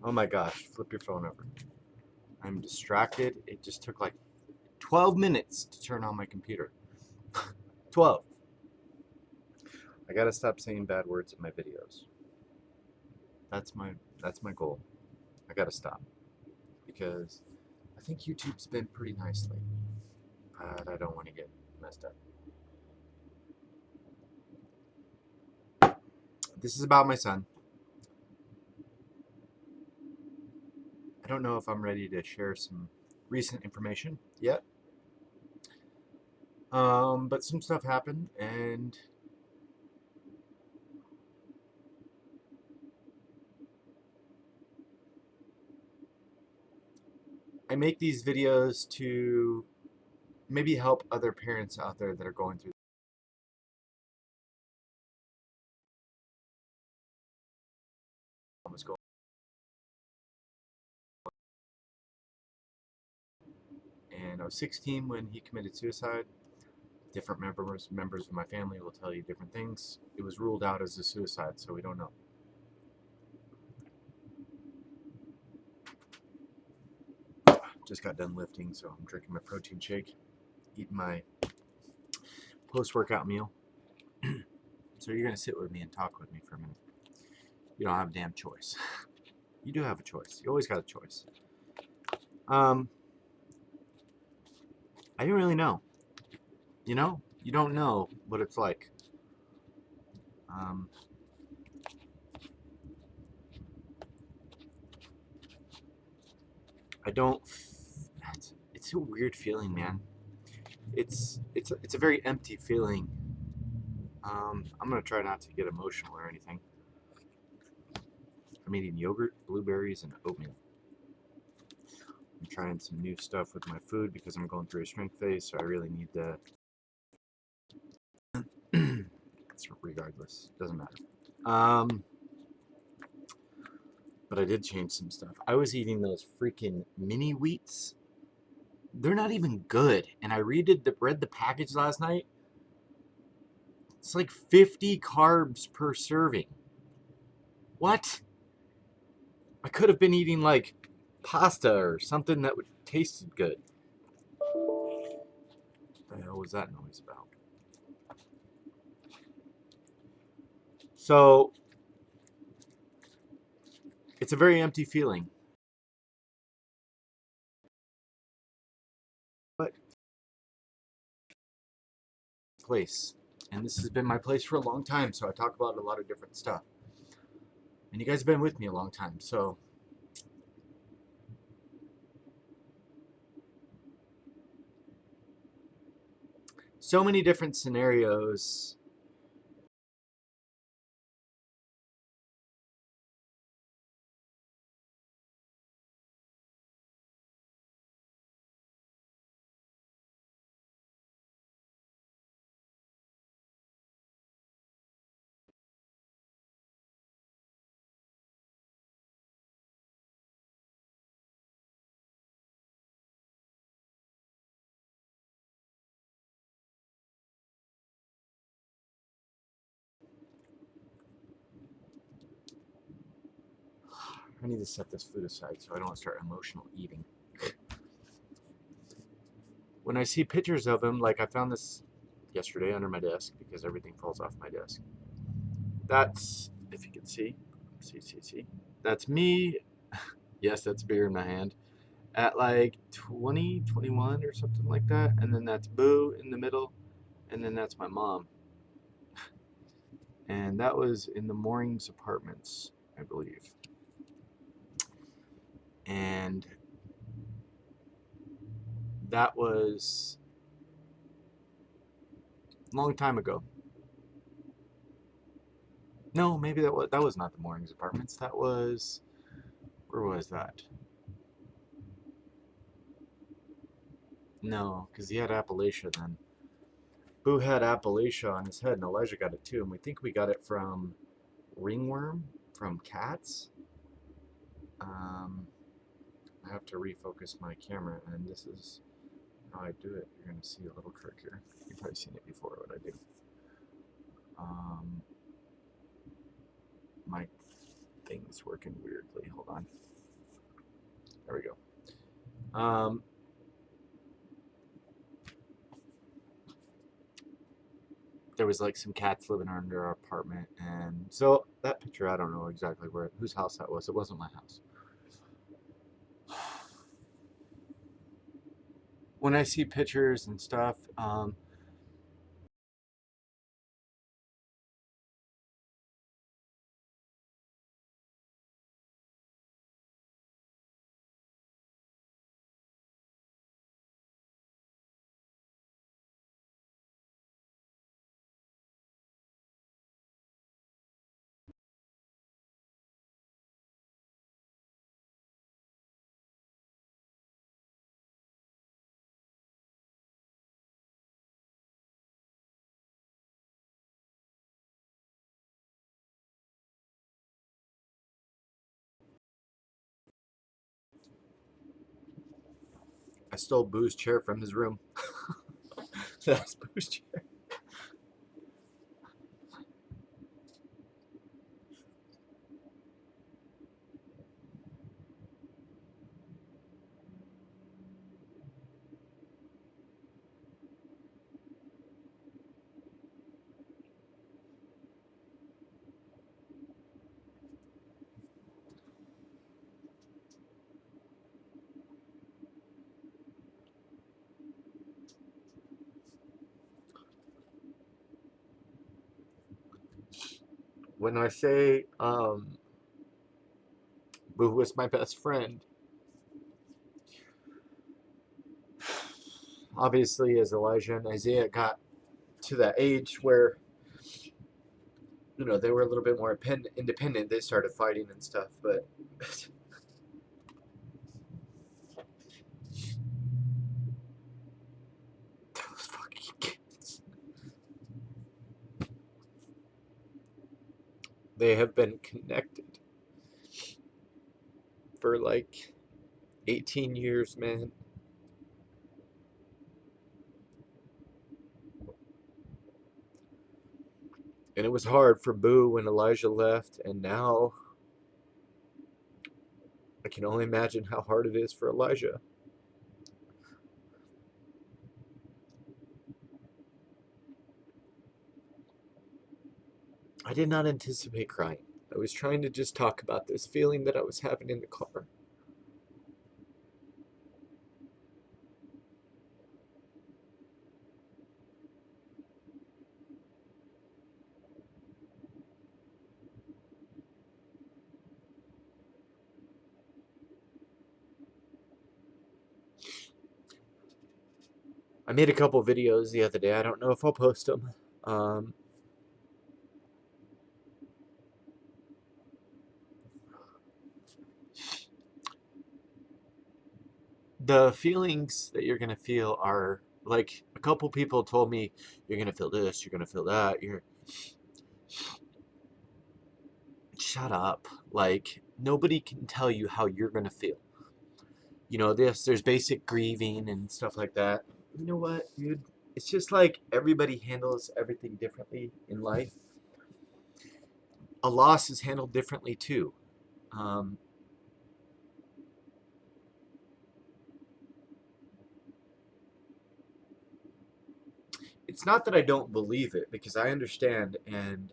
Oh my gosh, flip your phone over. I'm distracted. It just took like 12 minutes to turn on my computer. 12. I gotta stop saying bad words in my videos. That's my that's my goal. I gotta stop because I think YouTube's been pretty nice lately, but I don't want to get messed up. This is about my son. I don't know if I'm ready to share some recent information yet, but some stuff happened, and I make these videos to maybe help other parents out there that are going through what's going. And I was 16 when he committed suicide. Different members of my family will tell you different things. It was ruled out as a suicide, so we don't know. Just got done lifting, so I'm drinking my protein shake, eating my post-workout meal. So you're gonna sit with me and talk with me for a minute. You don't have a damn choice. You do have a choice. You always got a choice. I didn't really know. You know, you don't know what it's like. Um, I don't. It's a weird feeling, man. It's a very empty feeling. I'm gonna try not to get emotional or anything. I'm eating yogurt, blueberries, and oatmeal. I'm trying some new stuff with my food because I'm going through a strength phase, so I really need to. It's regardless, doesn't matter. Um, but I did change some stuff. I was eating those freaking mini wheats. They're not even good. And I read the package last night. It's like 50 carbs per serving. What? I could have been eating like pasta or something that would tasted good. What the hell was that noise about? So it's a very empty feeling. But place. And this has been my place for a long time, so I talk about a lot of different stuff. And you guys have been with me a long time, so so many different scenarios. I need to set this food aside so I don't start emotional eating. When I see pictures of him, like I found this yesterday under my desk because everything falls off my desk. That's, if you can see. That's me. Yes, that's beer in my hand. At like 20, 21 or something like that. And then that's Boo in the middle. And then that's my mom. And that was in the Moorings Apartments, I believe. And that was a long time ago. No, maybe that was not the Moorings Apartments. That was, where was that? No, because he had Appalachia then. Boo had Appalachia on his head, and Elijah got it too. And we think we got it from ringworm from cats. Um, I have to refocus my camera, and this is how I do it. You're going to see a little trick here. You've probably seen it before, what I do. My thing's working weirdly. Hold on. There we go. There was like some cats living under our apartment, and so that picture, I don't know exactly whose house that was. It wasn't my house. When I see pictures and stuff, I stole Boo's chair from his room. That's Boo's chair. When I say Boo was my best friend, obviously as Elijah and Isaiah got to that age where they were a little bit more independent, they started fighting and stuff. But those fucking kids, they have been connected for like 18 years, man. And it was hard for Boo when Elijah left, and now I can only imagine how hard it is for Elijah. I did not anticipate crying. I was trying to just talk about this feeling that I was having in the car. I made a couple videos the other day. I don't know if I'll post them. Um, the feelings that you're gonna feel are like a couple people told me you're gonna feel this, you're gonna feel that. You're shut up. Like nobody can tell you how you're gonna feel. There's basic grieving and stuff like that. You know what, dude? It's just like everybody handles everything differently in life. A loss is handled differently too. Um, it's not that I don't believe it because I understand and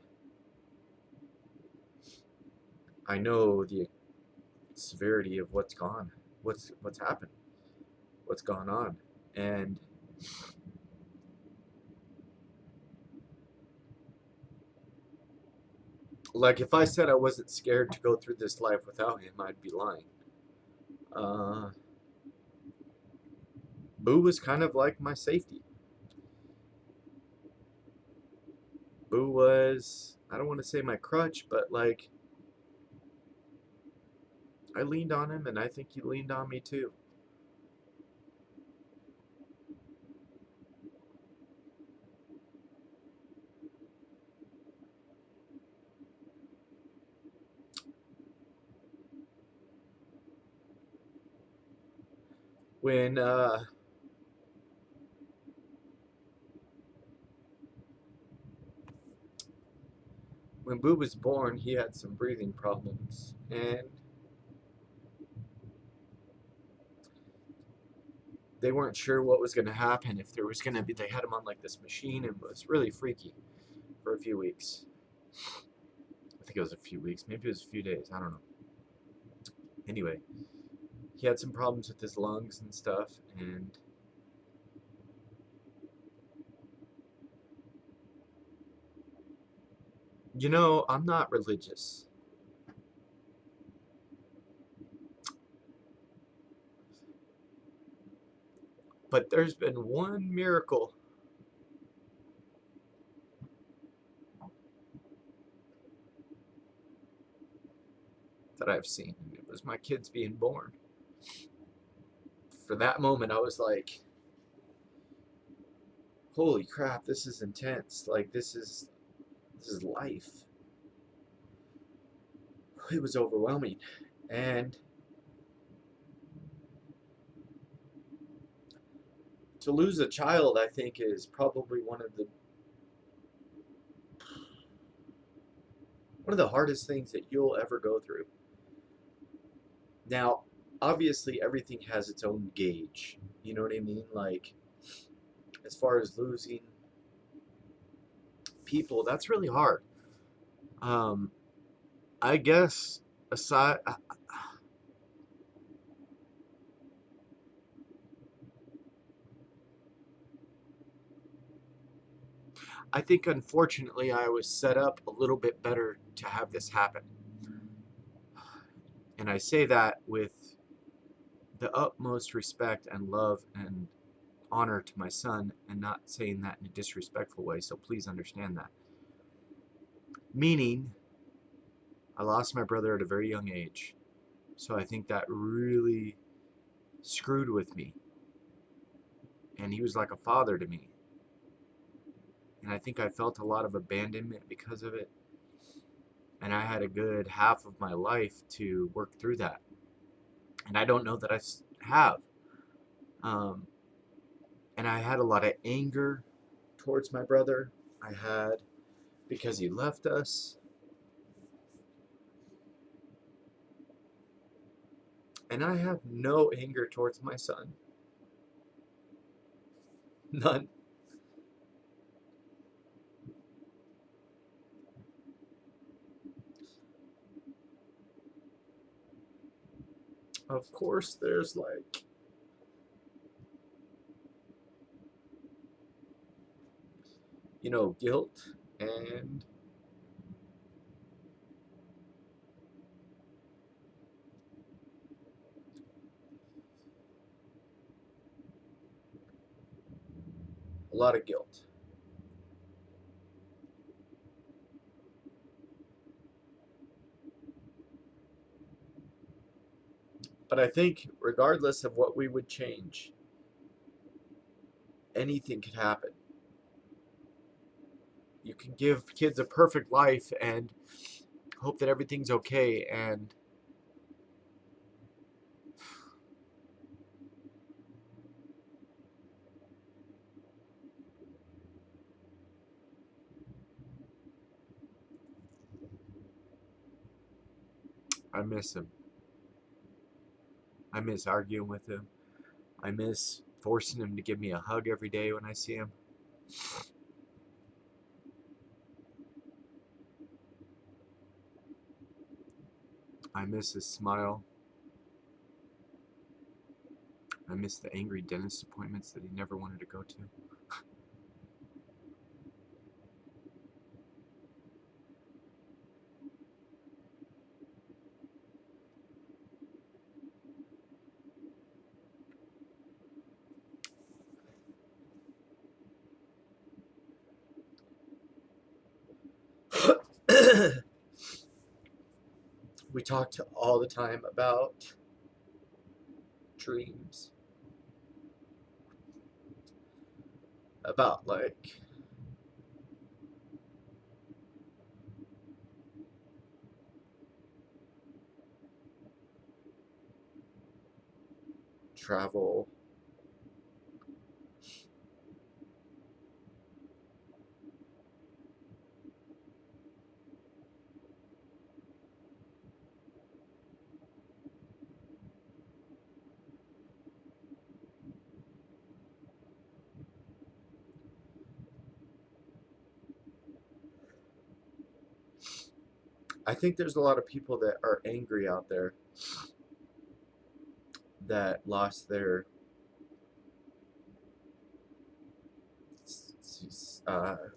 I know the severity of what's happened, what's gone on, and like if I said I wasn't scared to go through this life without him, I'd be lying. Uh, Boo was kind of like my safety. Boo was, I don't want to say my crutch, but like I leaned on him, and I think he leaned on me too. When when Boo was born, he had some breathing problems, and they weren't sure what was going to happen. If there was going to be, they had him on like this machine, and it was really freaky for a few weeks. I think it was a few weeks, maybe it was a few days. I don't know. Anyway, he had some problems with his lungs and stuff, and I'm not religious, but there's been one miracle that I've seen, and it was my kids being born. For that moment, I was like, holy crap, this is intense. Like, this is life. It was overwhelming. And to lose a child, I think, is probably one of the hardest things that you'll ever go through. Now, obviously, everything has its own gauge. You know what I mean? Like, as far as losing people, that's really hard. Um, I guess aside, I think unfortunately I was set up a little bit better to have this happen. And I say that with the utmost respect and love and honor to my son, and not saying that in a disrespectful way, so please understand that. Meaning, I lost my brother at a very young age, so I think that really screwed with me. And he was like a father to me. And I think I felt a lot of abandonment because of it. And I had a good half of my life to work through that. And I don't know that I have. Um, and I had a lot of anger towards my brother. I had, because he left us. And I have no anger towards my son. None. Of course, there's like, guilt and a lot of guilt. But I think, regardless of what we would change, anything could happen. You can give kids a perfect life and hope that everything's okay, and I miss him. I miss arguing with him. I miss forcing him to give me a hug every day when I see him. I miss his smile. I miss the angry dentist appointments that he never wanted to go to. We talked all the time about dreams, about like travel, I think there's a lot of people that are angry out there that lost their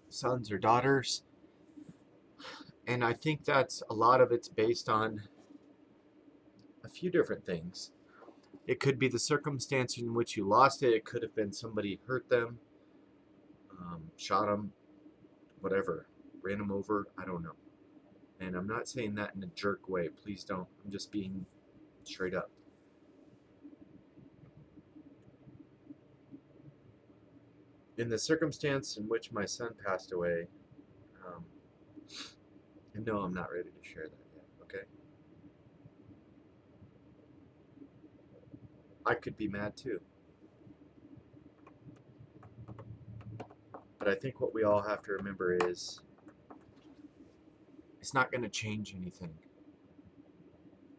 sons or daughters. And I think that's a lot of it's based on a few different things. It could be the circumstance in which you lost it. It could have been somebody hurt them, shot them, whatever, ran them over. I don't know. And I'm not saying that in a jerk way. Please don't. I'm just being straight up. In the circumstance in which my son passed away, um, and no, I'm not ready to share that yet, okay? I could be mad too. But I think what we all have to remember is it's not going to change anything.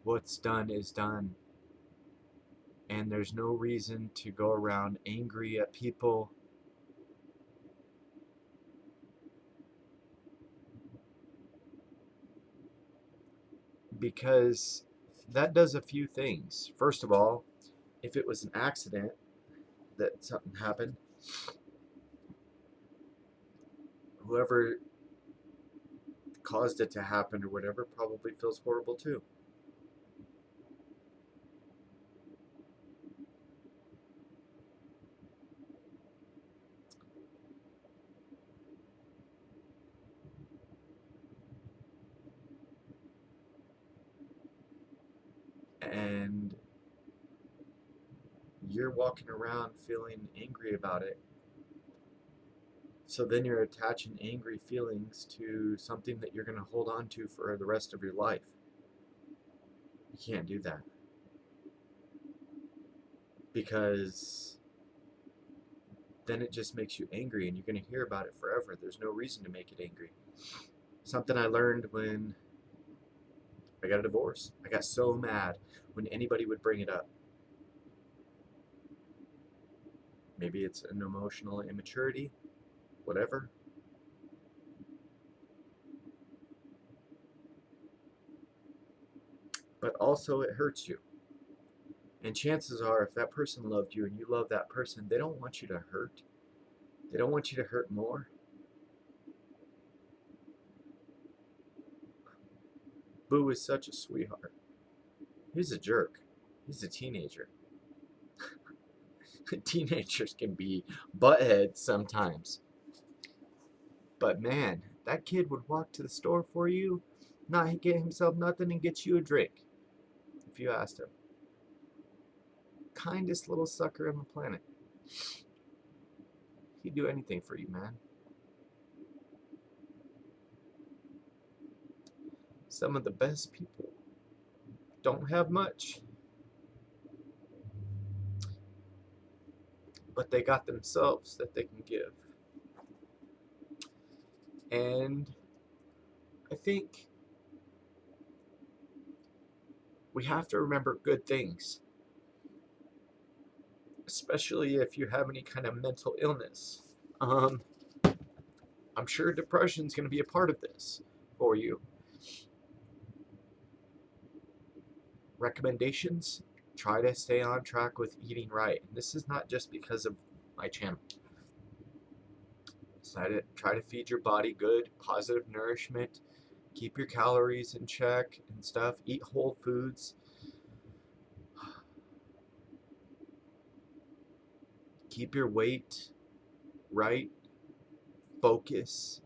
What's done is done. And there's no reason to go around angry at people. Because that does a few things. First of all, if it was an accident that something happened, whoever caused it to happen or whatever probably feels horrible too. And you're walking around feeling angry about it. So then you're attaching angry feelings to something that you're going to hold on to for the rest of your life. You can't do that. Because then it just makes you angry and you're going to hear about it forever. There's no reason to make it angry. Something I learned when I got a divorce. I got so mad when anybody would bring it up. Maybe it's an emotional immaturity, whatever. But also it hurts you. And chances are, if that person loved you and you love that person, they don't want you to hurt. They don't want you to hurt more. Boo is such a sweetheart. He's a jerk. He's a teenager. Teenagers can be buttheads sometimes. But man, that kid would walk to the store for you, not get himself nothing, and get you a drink if you asked him. Kindest little sucker on the planet. He'd do anything for you, man. Some of the best people don't have much, but they got themselves that they can give. And I think we have to remember good things, especially if you have any kind of mental illness. I'm sure depression is going to be a part of this for you. Recommendations: try to stay on track with eating right. And this is not just because of my channel. Try to feed your body good, positive nourishment. Keep your calories in check and stuff. Eat whole foods. Keep your weight right. Focus.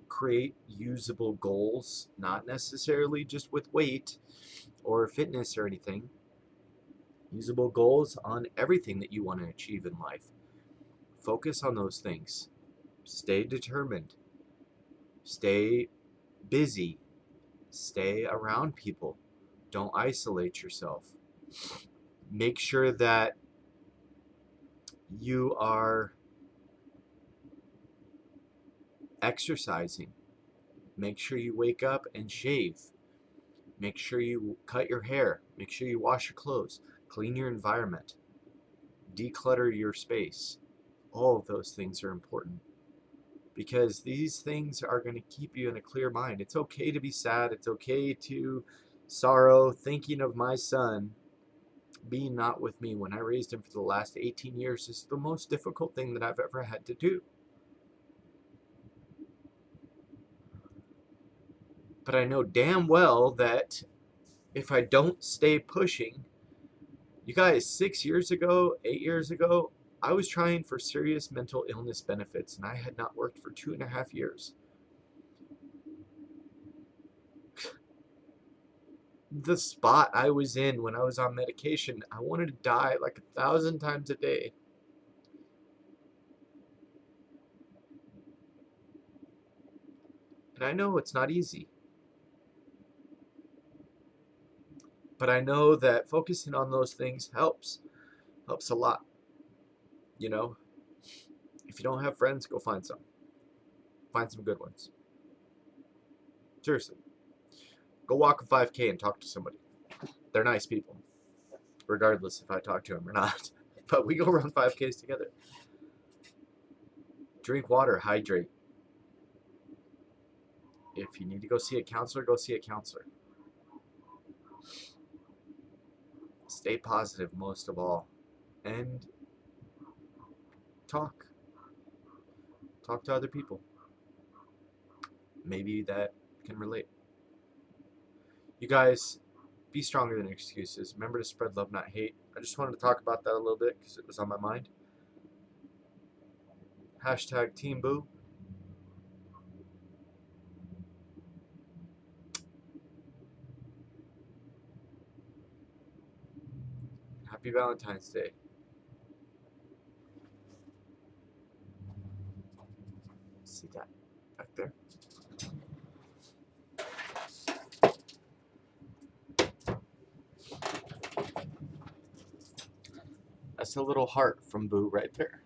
Create usable goals, not necessarily just with weight or fitness or anything. Usable goals on everything that you want to achieve in life. Focus on those things. Stay determined. Stay busy. Stay around people. Don't isolate yourself. Make sure that you are exercising. Make sure you wake up and shave. Make sure you cut your hair. Make sure you wash your clothes. Clean your environment. Declutter your space. All of those things are important because these things are going to keep you in a clear mind. It's okay to be sad. It's okay to sorrow, thinking of my son being not with me when I raised him for the last 18 years is the most difficult thing that I've ever had to do. But I know damn well that if I don't stay pushing, you guys, 6 years ago, 8 years ago, I was trying for serious mental illness benefits and I had not worked for 2.5 years. The spot I was in when I was on medication, I wanted to die like 1,000 times a day. And I know it's not easy. But I know that focusing on those things helps a lot. You know, if you don't have friends, go find some. Find some good ones. Seriously. Go walk a 5K and talk to somebody. They're nice people, regardless if I talk to them or not. But we go run 5Ks together. Drink water, hydrate. If you need to go see a counselor, go see a counselor. Stay positive most of all. And talk. Talk to other people. Maybe that can relate. You guys, be stronger than excuses. Remember to spread love, not hate. I just wanted to talk about that a little bit because it was on my mind. Hashtag Team Boo. Happy Valentine's Day. See that back there? That's a little heart from Boo right there.